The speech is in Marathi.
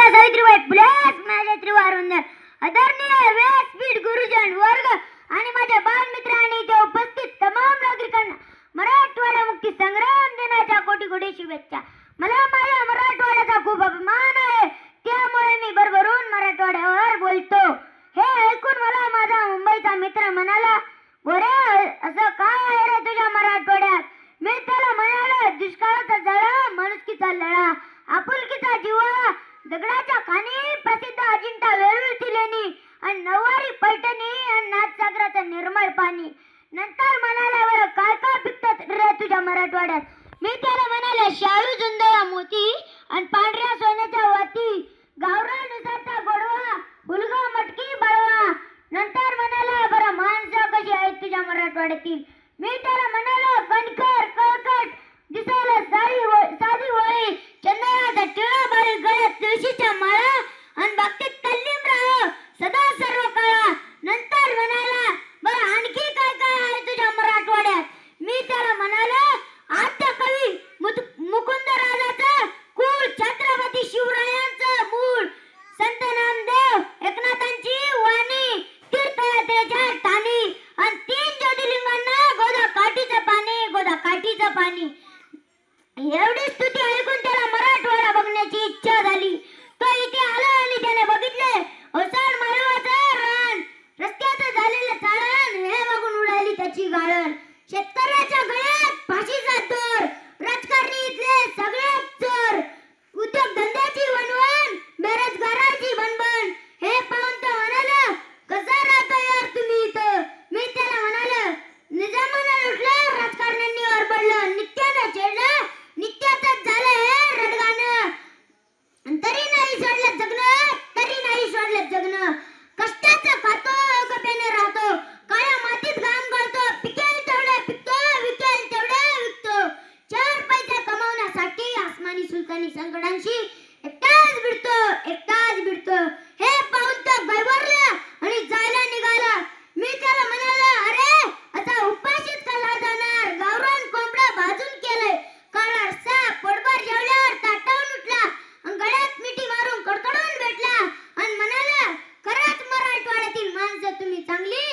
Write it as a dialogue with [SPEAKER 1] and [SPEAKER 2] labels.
[SPEAKER 1] महात्मा सावित्रीबाई फुलेच माझे त्रिवारवंदन. आदरणीय व्यासपीठ गुरुजन वर्ग आणि माझ्या बालमित्र आणि इथे उपस्थित तमाम नागरिकांना मराठवाडा मुक्ती संग्राम दिनाच्या कोटी कोटी शुभेच्छा. मला माझ्या मराठवाड्याचा खूप अभिमान आहे, त्यामुळे मी भरभरून मराठवाड्यावर बोलतो. हे ऐकून मला माझा मुंबईचा मित्र म्हणाला, "गोरे, असं काय आहे रे तुझ्या मराठवाड्यात?" मी त्याला म्हणालो, "दुष्काळाचा जळा, माणुसकीचा लळा, आपुलकीचा जिव्हाळा, दगडाच्या खाणी, प्रसिद्ध अजिंठा वेरूळची लेणी आणि नऊवारी पैठणी आणि नाथसागराचं निर्मळ पाणी." नंतर म्हणाला, "बरं काय काय पिकतात रे तुझ्या मराठवाड्यात?" मी त्याला म्हणाले, "शाळू जुंधळा मोती आणि पांढऱ्या सोन्याच्या वाती, गावरान उसाचा गोडवा, हुलगा मटकी बळवा." नंतर म्हणाला, "बरं माणसं कशी आहेत तुझ्या मराठवाड्यातील?" मी त्याला म्हणालो, "कणखर, कळकट, दिसायला साधी वळी, चंदनाचा टिळा बाळी, गळ्यात तुळशीच्या माळा आणि बाबतीत तल्लीम राह सदा सर्व काळा." नंतर म्हणाला, "बरं आणखी काय काय आहे तुझ्या मराठवाड्यात?" मी त्याला म्हणालो, "आद्य कवी मुकुंद राजाचं कुळ, छत्रपती शिवरायांचं मूळ, संत नामदेव एकनाथांची वाणी, तीर्थयात्रेच्या ठाणी आणि 3 ज्योतिर्लिंगांना गोदा काठीचं पाणी, गोदा काठीचं पाणी." एवढी स्तुती ऐकून त्याला मराठवाडा बघण्याची इच्छा झाली. तो इथे आला आणि त्याने बघितले ओसाड माळवाचं रान, रस्त्याचं झालेलं चाळण, हे बघून उडाली त्याची गाळण. शेतकऱ्याच्या गळ्यात फाशीचा दोर, राजकारणी इथले सगळेच चोर, उद्योगधंद्याची वणवण, बेरोजगाराची बनबन. हे पाहून तो म्हणाला, "कसं राहता यार तुम्ही इथं?" मी त्याला म्हणालो, "निजामानं लुटलं, राजकारण्यांनी ओरबडलं, नित्यानं छेडलं, नित्याचंच झालं हे रडगाणं. तरी नाही सोडलं जगणं, तरी नाही सोडलं जगणं. कष्टाचं खातो, गप्याने राहतो, काळ्या मातीत घाम गळतो, पिकेल तेवढं पिकतो, विकेल तेवढं विकतो. 4 पैसे कमावण्यासाठी आसमानी सुलतानी संकटांशी एकटाच भिडतो." हे पाहून तो गैरवरला आणि जायला निघाला. मी त्याला म्हणालो, "अरे, असा उपाशीच कसा जाणार? गावरान कोंबडा भाजून केलंय, काळा रस्सा पोटभर जेवल्यावर ताटावून उठला आणि गळ्यात मिठी मारून कडकडून भेटला आणि म्हणाला, 'खरंच मराठवाड्यातील माणसं तुम्ही चांगली